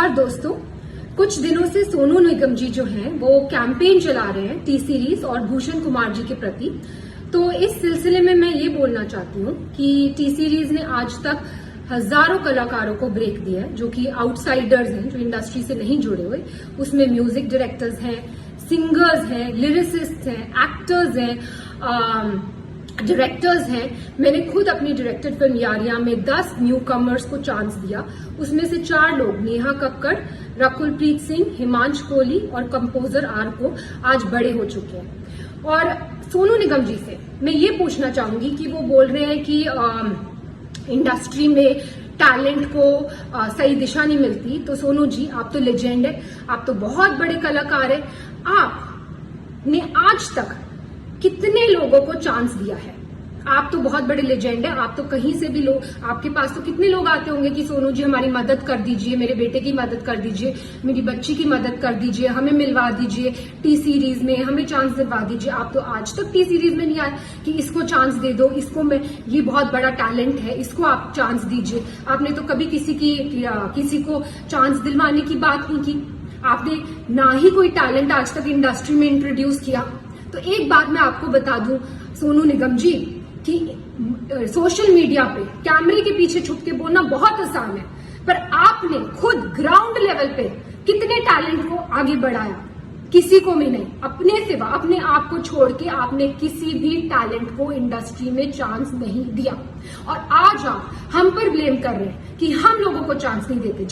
नमस्कार दोस्तों, कुछ दिनों से सोनू निगम जी जो हैं वो कैंपेन चला रहे हैं टी सीरीज और भूषण कुमार जी के प्रति। तो इस सिलसिले में मैं ये बोलना चाहती हूँ कि टी सीरीज ने आज तक हजारों कलाकारों को ब्रेक दिया है जो कि आउटसाइडर्स हैं, जो इंडस्ट्री से नहीं जुड़े हुए। उसमें म्यूजिक डायरेक्टर्स हैं, सिंगर्स हैं, लिरिसिस्ट हैं, एक्टर्स हैं, डायरेक्टर्स हैं। मैंने खुद अपनी डायरेक्टेड फिल्म यारियां में 10 न्यू कमर्स को चांस दिया। उसमें से 4 लोग, नेहा कक्कड़, रकुलप्रीत सिंह, हिमांश कोहली और कंपोजर आर को आज बड़े हो चुके हैं। और सोनू निगम जी से मैं ये पूछना चाहूंगी कि वो बोल रहे हैं कि इंडस्ट्री में टैलेंट को सही दिशा नहीं मिलती। तो सोनू जी, आप तो लेजेंड है, आप तो बहुत बड़े कलाकार है। आपने आज तक कितने लोगों को चांस दिया है? आप तो बहुत बड़े लेजेंड है, आप तो कहीं से भी लोग, आपके पास तो कितने लोग आते होंगे कि सोनू जी हमारी मदद कर दीजिए, मेरे बेटे की मदद कर दीजिए, मेरी बच्ची की मदद कर दीजिए, हमें मिलवा दीजिए टी सीरीज में, हमें चांस दिलवा दीजिए। आप तो आज तक टी सीरीज में नहीं आए कि इसको चांस दे दो, इसको मैं, ये बहुत बड़ा टैलेंट है, इसको आप चांस दीजिए। आपने तो कभी किसी को चांस दिलवाने की बात नहीं की। आपने ना ही कोई टैलेंट आज तक इंडस्ट्री में इंट्रोड्यूस किया। तो एक बात मैं आपको बता दूं सोनू निगम जी कि सोशल मीडिया पे कैमरे के पीछे छुप के बोलना बहुत आसान है, पर आपने खुद ग्राउंड लेवल पे कितने टैलेंट को आगे बढ़ाया? किसी को भी नहीं। अपने सिवा, अपने आप को छोड़ के आपने किसी भी टैलेंट को इंडस्ट्री में चांस नहीं दिया। और आज आप हम पर ब्लेम कर रहे हैं कि हम लोगों को चांस नहीं देते,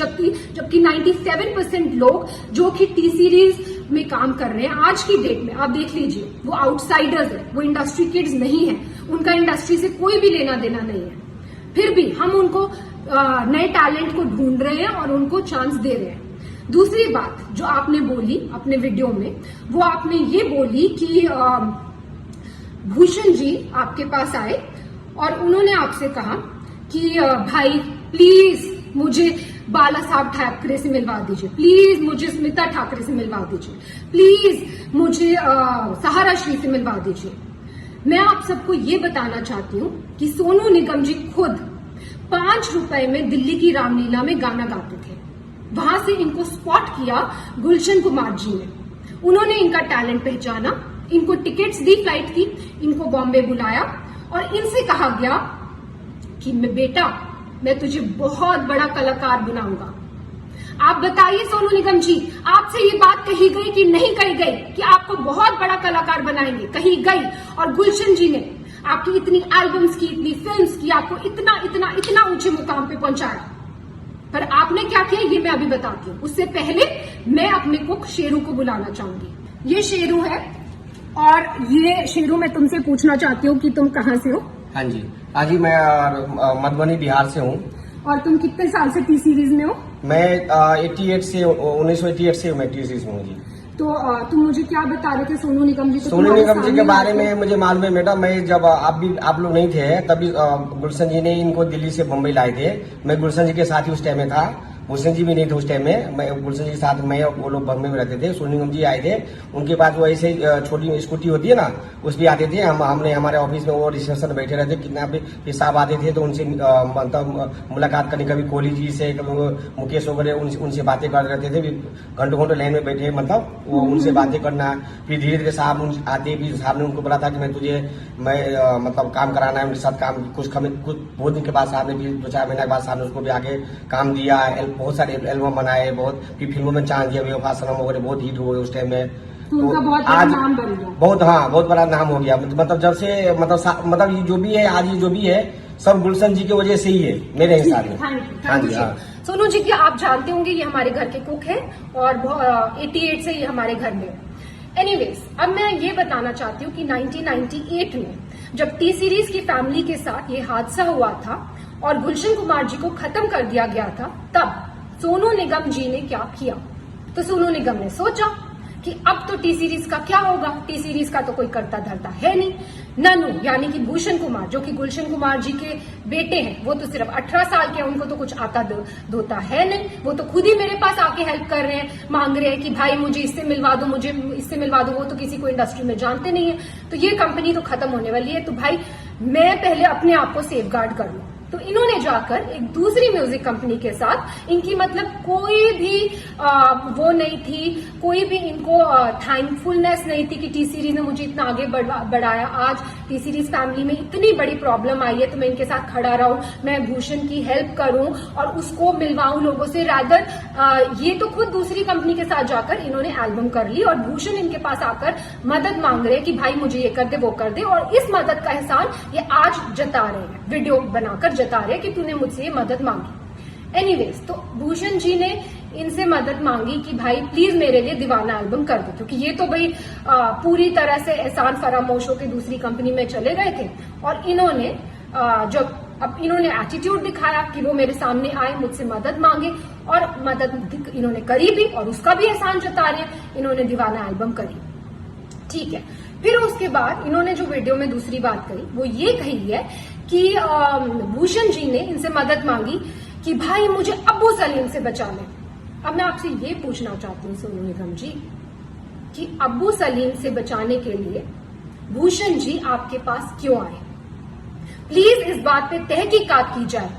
जबकि 97% लोग जो कि टी सीरीज में काम कर रहे हैं आज की डेट में, आप देख लीजिए, वो आउटसाइडर्स है, वो इंडस्ट्री किड्स नहीं है, उनका इंडस्ट्री से कोई भी लेना देना नहीं है। फिर भी हम उनको नए टैलेंट को ढूंढ रहे हैं और उनको चांस दे रहे हैं। दूसरी बात जो आपने बोली अपने वीडियो में, वो आपने ये बोली कि भूषण जी आपके पास आए और उन्होंने आपसे कहा कि भाई प्लीज मुझे बाला साहब ठाकरे से मिलवा दीजिए, प्लीज मुझे स्मिता ठाकरे से मिलवा दीजिए, प्लीज मुझे सहारा श्री से मिलवा दीजिए। मैं आप सबको ये बताना चाहती हूँ कि सोनू निगम जी खुद 5 रुपए में दिल्ली की रामलीला में गाना गाते थे। वहां से इनको स्पॉट किया गुलशन कुमार जी ने। उन्होंने इनका टैलेंट पहचाना, इनको टिकट्स दी फ्लाइट की, इनको बॉम्बे बुलाया और इनसे कहा गया कि बेटा मैं तुझे बहुत बड़ा कलाकार बनाऊंगा। आप बताइए सोनू निगम जी, आपसे ये बात कही गई कि नहीं कही गई कि आपको बहुत बड़ा कलाकार बनाएंगे? कही गई। और गुलशन जी ने आपकी इतनी एल्बम्स की, इतनी फिल्म्स की, आपको इतना इतना इतना ऊंचे मुकाम पे पहुंचाया। पर आपने क्या किया ये मैं अभी बताती हूँ। उससे पहले मैं अपने कुक शेरू को बुलाना चाहूंगी। ये शेरू है और ये शेरू, मैं तुमसे पूछना चाहती हूँ कि तुम कहाँ से हो? हाँ जी, आज ही मैं मधुबनी बिहार से हूँ। और तुम कितने साल से टी सीरीज में हो? मैं 1988 से मैं टी सीरीज में हूँ जी। तो तुम मुझे क्या बता रहे थे सोनू निगम जी? सोनू निगम जी के बारे में मुझे मालूम है बेटा। मैं जब आप लोग नहीं थे तभी गुलशन जी ने इनको दिल्ली से मुंबई लाए थे। मैं गुलशन जी के साथ ही उस टाइम में था, गुलशन जी भी नहीं थे उस टाइम में। मैं गुलशन जी के साथ, मैं वो लोग बम्बई में रहते थे। सोनू निगम जी आए थे, उनके पास वो ऐसे छोटी स्कूटी होती है ना, उस भी आते थे। हमने हमारे ऑफिस में वो रिसेप्शन बैठे रहते, कितना भी साहब आते थे तो उनसे मतलब मुलाकात करने, कभी कोहली जी से, कभी मुकेश वगैरह, उनसे बातें करते रहते थे। घंटों घंटों लाइन में बैठे, मतलब वो उनसे बातें करना। फिर धीरे धीरे साहब आते, फिर साहब ने उनको बोला था कि मैं मतलब काम कराना है उनके साथ काम। कुछ बहुत दिन के बाद साहब ने, फिर 2-4 महीने के बाद साहब ने उसको भी आगे काम दिया। बहुत सारे एल्बम बनाए, बहुत फिर फिल्मों में चांस दिया, बेवफा सनम वगैरह बहुत हिट हुए उस टाइम में। तो उनका बहुत बड़ा नाम बन गया। बहुत बड़ा नाम हो गया। मतलब जब से मतलब ये जो भी है आज, ये जो भी है सब गुलशन जी की वजह से ही है मेरे हिसाब में। हाँ जी। सोनू जी की आप जानते होंगे ये हमारे घर के कुक है और 88 से ये हमारे घर में। एनीवेज, अब मैं ये बताना चाहती हूँ कि 1998 में जब टी सीरीज की फैमिली के साथ ये हादसा हुआ था और गुलशन कुमार जी को खत्म कर दिया गया था, तब सोनू निगम जी ने क्या किया? तो सोनू निगम ने सोचा कि अब तो टी सीरीज का क्या होगा, टी सीरीज का तो कोई करता धरता है नहीं। ननू यानी कि भूषण कुमार, जो कि गुलशन कुमार जी के बेटे हैं, वो तो सिर्फ 18 साल के हैं, उनको तो कुछ आता धोता है नहीं। वो तो खुद ही मेरे पास आके हेल्प कर रहे हैं, मांग रहे हैं कि भाई मुझे इससे मिलवा दो, मुझे इससे मिलवा दो। वो तो किसी को इंडस्ट्री में जानते नहीं है। तो ये कंपनी तो खत्म होने वाली है। तो भाई मैं पहले अपने आप को सेफ गार्ड कर लूं। तो इन्होंने जाकर एक दूसरी म्यूजिक कंपनी के साथ, इनकी मतलब कोई भी वो नहीं थी, कोई भी इनको थैंकफुलनेस नहीं थी कि टी सीरीज ने मुझे इतना आगे बढ़ाया। आज टी सीरीज फैमिली में इतनी बड़ी प्रॉब्लम आई है तो मैं इनके साथ खड़ा रहूं, मैं भूषण की हेल्प करूं और उसको मिलवाऊं लोगों से। रादर ये तो खुद दूसरी कंपनी के साथ जाकर इन्होंने एल्बम कर ली और भूषण इनके पास आकर मदद मांग रहे कि भाई मुझे ये कर दे वो कर दे, और इस मदद का एहसान ये आज जता रहे हैं, वीडियो बनाकर जता रहे कि तूने मुझसे ये मदद मांगी। एनीवेज, तो भूषण जी ने इनसे मदद मांगी कि भाई प्लीज मेरे लिए दीवाना एल्बम कर दो, क्योंकि ये तो भाई पूरी तरह से एहसान फरामोश होकर दूसरी कंपनी में चले गए थे। और इन्होंने जब अब इन्होंने एटीट्यूड दिखाया कि वो मेरे सामने आए, मुझसे मदद मांगे, और मदद इन्होंने करी भी और उसका भी एहसान जता रहे हैं, इन्होंने दीवाना एल्बम करी। ठीक है, फिर उसके बाद इन्होंने जो वीडियो में दूसरी बात कही वो ये कही है कि भूषण जी ने इनसे मदद मांगी कि भाई मुझे अब्बू सलीम से बचा ले। अब मैं आपसे ये पूछना चाहती हूँ सोनू निगम जी कि अब्बू सलीम से बचाने के लिए भूषण जी आपके पास क्यों आए? प्लीज इस बात पे तहकीकात की जाए।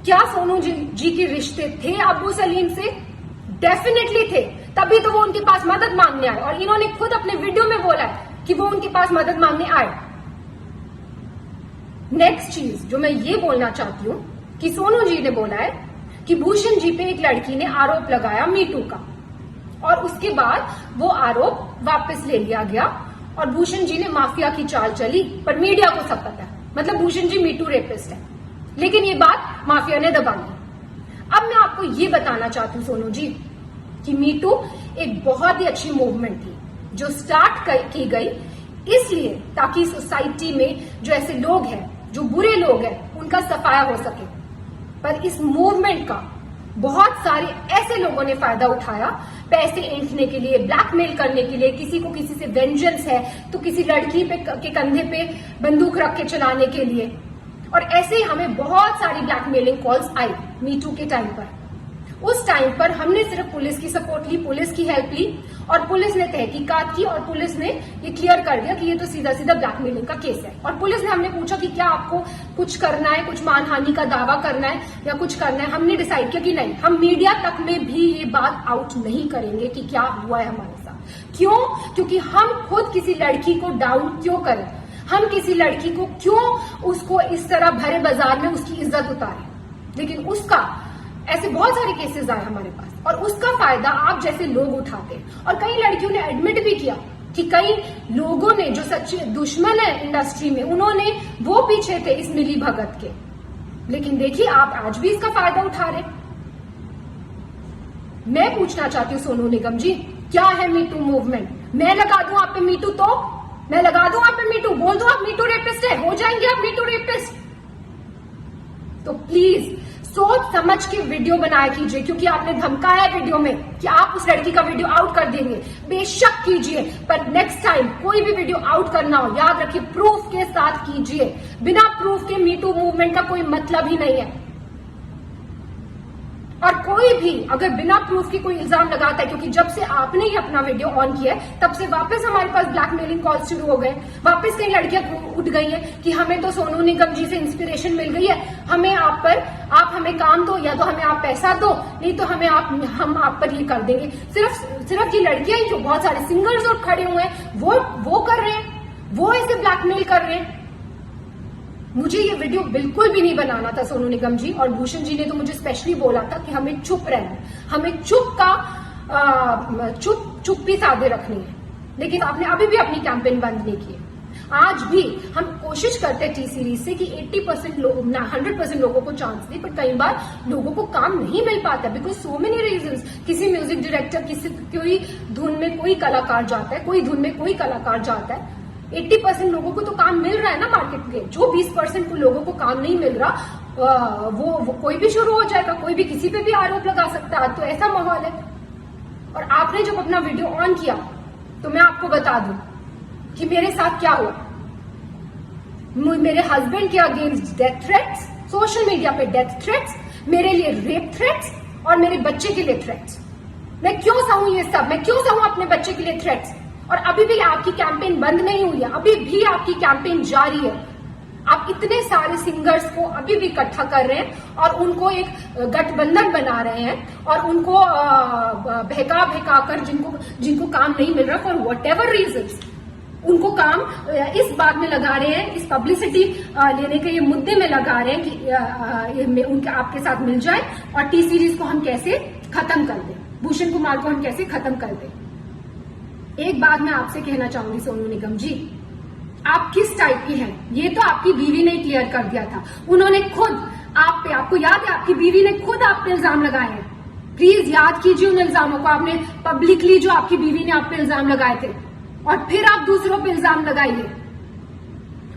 क्या सोनू जी के रिश्ते थे अब्बू सलीम से? डेफिनेटली थे, तभी तो वो उनके पास मदद मांगने आए, और इन्होंने खुद अपने वीडियो में बोला है कि वो उनके पास मदद मांगने आए। नेक्स्ट चीज जो मैं ये बोलना चाहती हूँ कि सोनू जी ने बोला है कि भूषण जी पे एक लड़की ने आरोप लगाया मीटू का, और उसके बाद वो आरोप वापस ले लिया गया और भूषण जी ने माफिया की चाल चली, पर मीडिया को सब पता है, मतलब भूषण जी मीटू रेपिस्ट है, लेकिन ये बात माफिया ने दबा ली। अब मैं आपको ये बताना चाहती हूँ सोनू जी कि मीटू एक बहुत ही अच्छी मूवमेंट थी जो स्टार्ट की गई इसलिए ताकि सोसाइटी में जो ऐसे लोग हैं, जो बुरे लोग हैं, उनका सफाया हो सके। पर इस मूवमेंट का बहुत सारे ऐसे लोगों ने फायदा उठाया, पैसे ऐंठने के लिए, ब्लैकमेल करने के लिए, किसी को किसी से वेंजेंस है तो किसी लड़की के कंधे पे बंदूक रख के चलाने के लिए, और ऐसे ही हमें बहुत सारी ब्लैकमेलिंग कॉल्स आई मीटू के टाइम पर। उस टाइम पर हमने सिर्फ पुलिस की सपोर्ट ली, पुलिस की हेल्प ली, और पुलिस ने तहकीकात की और पुलिस ने ये क्लियर कर दिया कि ये तो सीधा सीधा ब्लैकमेलिंग का केस है। और पुलिस ने हमने पूछा कि क्या आपको कुछ करना है, कुछ मानहानि का दावा करना है या कुछ करना है। हमने डिसाइड किया कि नहीं, हम मीडिया तक में भी ये बात आउट नहीं करेंगे कि क्या हुआ है हमारे साथ। क्यों? क्योंकि हम खुद किसी लड़की को डाउन क्यों करें, हम किसी लड़की को क्यों उसको इस तरह भरे बाजार में उसकी इज्जत उतारें। लेकिन उसका ऐसे बहुत सारे केसेस आए हमारे पास, और उसका फायदा आप जैसे लोग उठाते हैं। और कई लड़कियों ने एडमिट भी किया कि कई लोगों ने जो सच्चे दुश्मन है इंडस्ट्री में, उन्होंने वो पीछे थे इस मिली भगत के, लेकिन देखिए आप आज भी इसका फायदा उठा रहे। मैं पूछना चाहती हूँ सोनू निगम जी, क्या है मीटू मूवमेंट? मैं लगा दूं आप पे मीटू, तो मैं लगा दूं आप पे मीटू, बोल दो आप मीटू रेपिस्ट है, हो जाएंगे आप मीटू रेपिस्ट। तो प्लीज सोच समझ के वीडियो बनाया कीजिए, क्योंकि आपने धमकाया वीडियो में कि आप उस लड़की का वीडियो आउट कर देंगे। बेशक कीजिए, पर नेक्स्ट टाइम कोई भी वीडियो आउट करना हो, याद रखिए प्रूफ के साथ कीजिए। बिना प्रूफ के मीटू मूवमेंट का कोई मतलब ही नहीं है। और कोई भी अगर बिना प्रूफ के कोई इल्जाम लगाता है, क्योंकि जब से आपने ही अपना वीडियो ऑन किया है तब से वापस हमारे पास ब्लैकमेलिंग कॉल शुरू हो गए, वापस कई लड़कियां उठ गई हैं कि हमें तो सोनू निगम जी से इंस्पिरेशन मिल गई है, हमें आप हमें काम दो, या तो हमें आप पैसा दो, नहीं तो हम आप पर ये कर देंगे। सिर्फ ये लड़कियां ही, जो बहुत सारे सिंगर्स और खड़े हुए हैं वो कर रहे हैं, वो ऐसे ब्लैकमेल कर रहे हैं। मुझे ये वीडियो बिल्कुल भी नहीं बनाना था सोनू निगम जी, और भूषण जी ने तो मुझे स्पेशली बोला था कि हमें चुप रहना है, हमें चुप्पी साधे रखनी है। लेकिन आपने अभी भी अपनी कैंपेन बंद नहीं की है। आज भी हम कोशिश करते हैं टी सीरीज से कि 80% लोग 100% लोगों को चांस दे, पर कई बार लोगों को काम नहीं मिल पाता बिकॉज सो मेनी रीजंस। किसी म्यूजिक डायरेक्टर, कोई धुन में कोई कलाकार जाता है, कोई धुन में कोई कलाकार जाता है। 80% लोगों को तो काम मिल रहा है ना मार्केट में, जो 20% लोगों को काम नहीं मिल रहा वो कोई भी शुरू हो जाएगा, कोई भी किसी पे भी आरोप लगा सकता है। तो ऐसा माहौल है। और आपने जब अपना वीडियो ऑन किया तो मैं आपको बता दूं कि मेरे साथ क्या हुआ। मेरे हस्बैंड के against death threats, social media पे डेथ थ्रेट्स, मेरे लिए रेप थ्रेट्स और मेरे बच्चे के लिए थ्रेट्स। मैं क्यों सहूं ये सब? मैं क्यों सहूं अपने बच्चे के लिए थ्रेट्स? और अभी भी आपकी कैंपेन बंद नहीं हुई है, अभी भी आपकी कैंपेन जारी है। आप इतने सारे सिंगर्स को अभी भी इकट्ठा कर रहे हैं और उनको एक गठबंधन बना रहे हैं और उनको बहका कर जिनको काम नहीं मिल रहा फॉर वट एवर रीजन, उनको काम इस बात में लगा रहे हैं, इस पब्लिसिटी लेने के ये मुद्दे में लगा रहे हैं कि उनके आपके साथ मिल जाए और टी सीरीज को हम कैसे खत्म कर दें, भूषण कुमार को हम कैसे खत्म कर दें। एक बात मैं आपसे कहना चाहूंगी सोनू निगम जी, आप किस टाइप की हैं ये तो आपकी बीवी ने क्लियर कर दिया था। उन्होंने खुद आप पे, आपको याद है, आपकी बीवी ने खुद आप पे इल्जाम लगाए हैं। प्लीज याद कीजिए उन इल्जामों को, आपने पब्लिकली जो आपकी बीवी ने आप पे इल्जाम लगाए थे और फिर आप दूसरों पे इल्जाम लगाइए।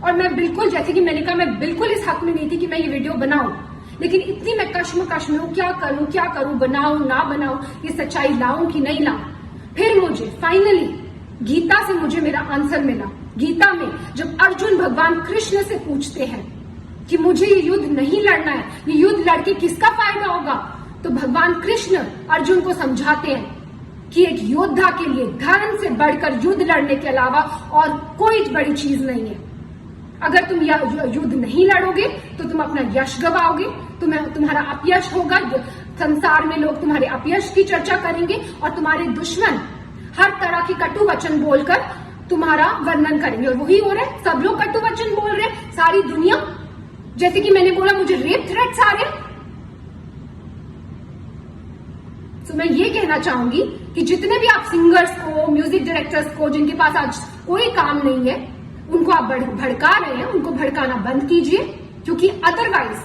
और मैं बिल्कुल, जैसे कि मैंने कहा, मैं बिल्कुल इस हक में नहीं थी कि मैं ये वीडियो बनाऊं, लेकिन इतनी मैं कश्मकश में हूं, क्या करूं, बनाऊं ना बनाऊं, ये सच्चाई लाऊं कि नहीं लाऊं। फिर मुझे फाइनली गीता से मुझे मेरा आंसर मिला। गीता में जब अर्जुन भगवान कृष्ण से पूछते हैं कि मुझे ये युद्ध नहीं लड़ना है, ये युद्ध लड़के किसका फायदा होगा, तो भगवान कृष्ण अर्जुन को समझाते हैं कि एक योद्धा के लिए धर्म से बढ़कर युद्ध लड़ने के अलावा और कोई बड़ी चीज नहीं है। अगर तुम युद्ध नहीं लड़ोगे तो तुम अपना यश गवाओगे, तुम्हारा अपयश होगा, संसार में लोग तुम्हारे अपयश की चर्चा करेंगे और तुम्हारे दुश्मन हर तरह की कटु वचन बोलकर तुम्हारा वर्णन करेंगे। और वही हो रहा है, सब लोग कटु वचन बोल रहे हैं, सारी दुनिया। जैसे कि मैंने बोला, मुझे रेप थ्रेट्स आ रहे हैं। तो मैं ये कहना चाहूंगी कि जितने भी आप सिंगर्स को, म्यूजिक डायरेक्टर्स को, जिनके पास आज कोई काम नहीं है, उनको आप भड़का रहे हैं, उनको भड़काना बंद कीजिए, क्योंकि अदरवाइज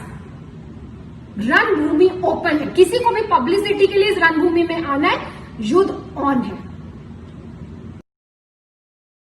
रणभूमि ओपन है। किसी को भी पब्लिसिटी के लिए इस रणभूमि में आना है, युद्ध ऑन है।